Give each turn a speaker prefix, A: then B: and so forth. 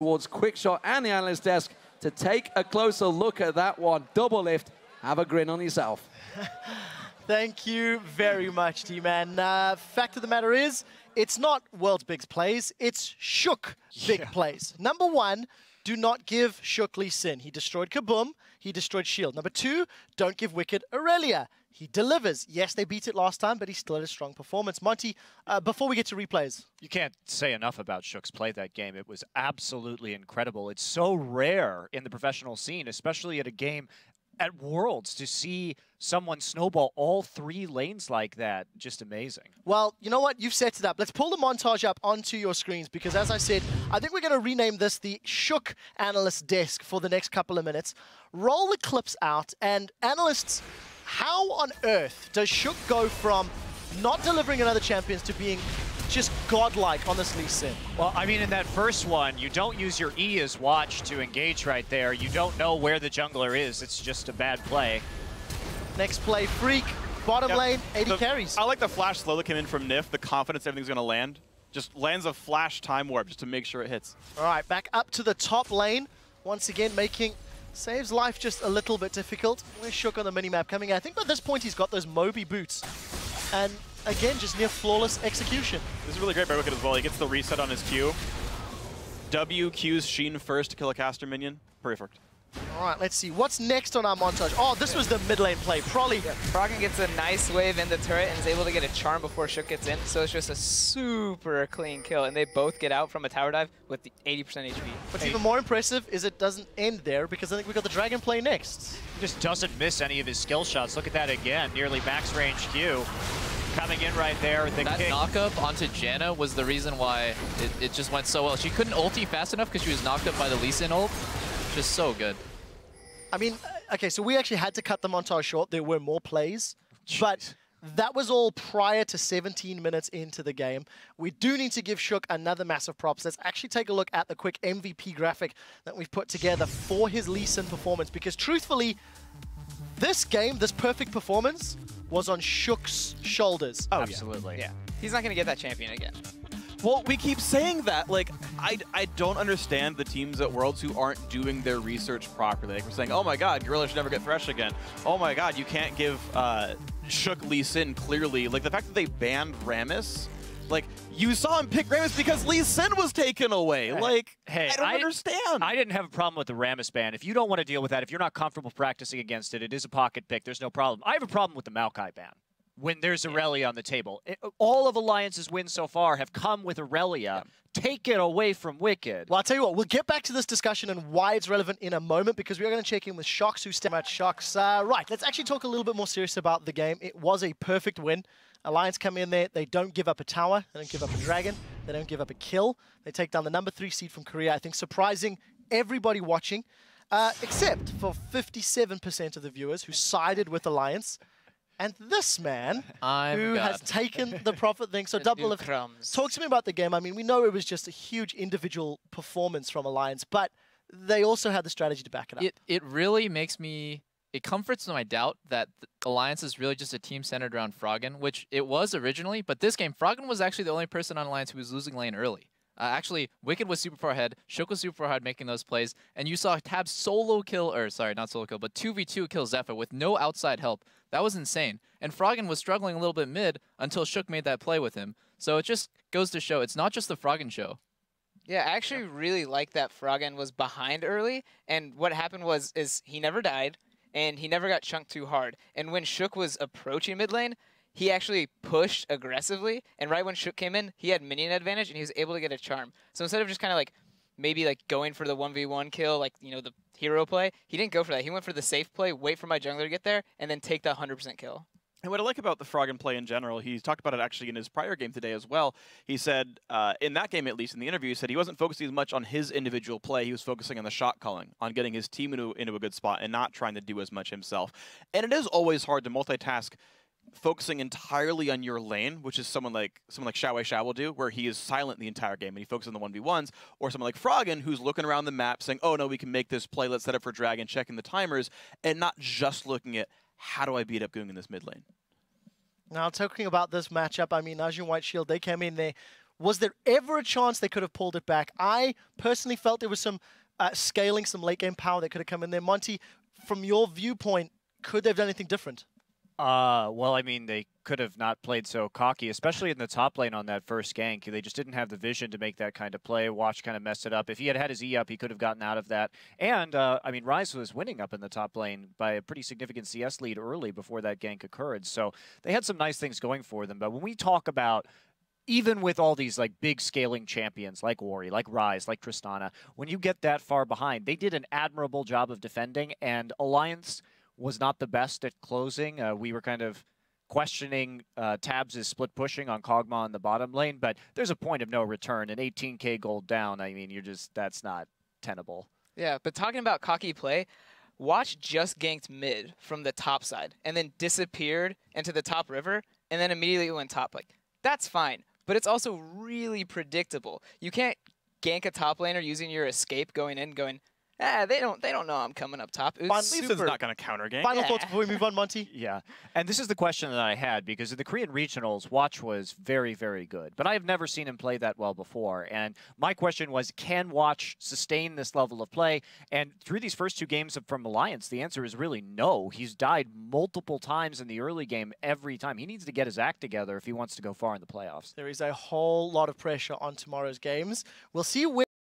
A: towards QuickShot and the analyst desk to take a closer look at that one. Double lift. Have a grin on yourself.
B: Thank you very much, D-Man. Fact of the matter is, it's not world's biggest plays, it's Shook big plays. Number one, do not give Shook Lee Sin. He destroyed Kaboom, he destroyed Shield. Number two, don't give Wicked Aurelia. He delivers. Yes, they beat it last time, but he still had a strong performance. Monty, before we get to replays.
C: You can't say enough about Shook's play that game. It was absolutely incredible. It's so rare in the professional scene, especially at a game at Worlds, to see someone snowball all 3 lanes like that. Just amazing.
B: Well, you know what? You've set it up. Let's pull the montage up onto your screens because, as I said, I think we're going to rename this the Shook Analyst Desk for the next couple of minutes. Roll the clips out, and analysts, how on earth does Shook go from not delivering another champions to being just godlike on this Lee Sin?
C: Well, I mean, in that first one, you don't use your E as watch to engage right there. You don't know where the jungler is. It's just a bad play.
B: Next play, Freak, bottom lane, 80 carries.
D: I like the flash slow that came in from Nif, the confidence everything's going to land. Just lands a flash time warp just to make sure it hits.
B: All right, back up to the top lane. Once again, saves life just a little bit difficult. Where's Shook on the minimap coming in? I think by this point he's got those Moby boots. And again, just near flawless execution.
D: This is really great by Wicked as well. He gets the reset on his Q. W Qs Sheen first to kill a caster minion. Perfect.
B: All right, let's see. What's next on our montage? Oh, this was the mid lane play. Probably.
E: Yeah, Froggen gets a nice wave in the turret and is able to get a charm before Shook gets in. So it's just a super clean kill. And they both get out from a tower dive with the 80% HP.
B: What's even more impressive is it doesn't end there because I think we got the dragon play next.
C: He just doesn't miss any of his skill shots. Look at that again. Nearly max range Q. Coming in right there.
F: That knock-up onto Janna was the reason why it just went so well. She couldn't ulti fast enough because she was knocked up by the Lee Sin ult. Just so good.
B: I mean, okay, so we actually had to cut the montage short. There were more plays, but that was all prior to 17 minutes into the game. We do need to give Shook another massive props. Let's actually take a look at the quick MVP graphic that we've put together for his Lee Sin performance, because truthfully, this game, this perfect performance, was on Shook's shoulders.
C: Oh, absolutely.
E: Yeah. He's not going to get that champion again.
D: Well, we keep saying that. Like, I don't understand the teams at Worlds who aren't doing their research properly. Like, we're saying, oh my god, Gorilla should never get Thresh again. Oh my god, you can't give Shook Lee Sin clearly. Like, the fact that they banned Rammus, like, you saw him pick Rammus because Lee Sin was taken away. Like,
C: hey,
D: I don't understand.
C: I didn't have a problem with the Rammus ban. If you don't want to deal with that, if you're not comfortable practicing against it, it is a pocket pick. There's no problem. I have a problem with the Maokai ban. When there's Aurelia on the table. All of Alliance's wins so far have come with Aurelia. Take it away from Wicked.
B: Well, I'll tell you what, we'll get back to this discussion and why it's relevant in a moment, because we're going to check in with Shox, who's still at Shox. Right, let's actually talk a little bit more serious about the game. It was a perfect win. Alliance come in there, they don't give up a tower, they don't give up a dragon, they don't give up a kill. They take down the number 3 seed from Korea. I think surprising everybody watching, except for 57% of the viewers who sided with Alliance. And this man, who has taken the profit thing, so double of crumbs. Talk to me about the game. I mean, we know it was just a huge individual performance from Alliance, but they also had the strategy to back it up.
F: It really makes me, it comforts my doubt that Alliance is really just a team centered around Froggen, which it was originally, but this game, Froggen was actually the only person on Alliance who was losing lane early. Actually, Wicked was super far ahead, Shook was super far ahead making those plays, and you saw Tab solo kill, or sorry, not solo kill, but 2v2 kill Zephyr with no outside help. That was insane. And Froggen was struggling a little bit mid until Shook made that play with him. So it just goes to show, it's not just the Froggen show.
E: Yeah, I actually really like that Froggen was behind early, and what happened is he never died, and he never got chunked too hard. And when Shook was approaching mid lane, he actually pushed aggressively, and right when Shook came in, he had minion advantage, and he was able to get a charm. So instead of just kind of like, maybe like going for the 1v1 kill, like, you know, the hero play, he didn't go for that. He went for the safe play, wait for my jungler to get there, and then take the 100% kill.
D: And what I like about the Froggen play in general, he talked about it actually in his prior game today as well. He said, in that game at least, in the interview, he said he wasn't focusing as much on his individual play. He was focusing on the shot calling, on getting his team into a good spot and not trying to do as much himself. And it is always hard to multitask focusing entirely on your lane, which is someone like Xiao Xiao will do, where he is silent the entire game and he focuses on the 1v1s, or someone like Froggen, who's looking around the map saying, oh no, we can make this play, let's set up for Dragon, checking the timers, and not just looking at how do I beat up Goong in this mid lane.
B: Now, talking about this matchup, I mean, NaJin White Shield, they came in there Was there ever a chance they could have pulled it back? I personally felt there was some scaling, some late game power that could have come in there. Monty, from your viewpoint, could they have done anything different?
C: Well, I mean, they could have not played so cocky, especially in the top lane on that first gank. They just didn't have the vision to make that kind of play. Watch kind of messed it up. If he had had his E up, he could have gotten out of that. And, I mean, Ryze was winning up in the top lane by a pretty significant CS lead early before that gank occurred. So they had some nice things going for them. But when we talk about even with all these like big scaling champions like Wari, like Ryze, like Tristana, when you get that far behind, they did an admirable job of defending, and Alliance was not the best at closing. We were kind of questioning Tabs' split pushing on Kog'Maw in the bottom lane, but there's a point of no return. An 18k gold down, I mean, that's not tenable.
E: Yeah, but talking about cocky play, Watch just ganked mid from the top side and then disappeared into the top river and then immediately went top. Like, that's fine, but it's also really predictable. You can't gank a top laner using your escape going in, going, they don't know I'm coming up top. It was
D: Lisa's not going to counter gank.
B: Final thoughts before we move on, Monty?
C: Yeah, and this is the question that I had, because in the Korean regionals, Watch was very, very good, but I have never seen him play that well before. And my question was, can Watch sustain this level of play? And through these first two games from Alliance, the answer is really no. He's died multiple times in the early game every time. He needs to get his act together if he wants to go far in the playoffs.
B: There is a whole lot of pressure on tomorrow's games. We'll see where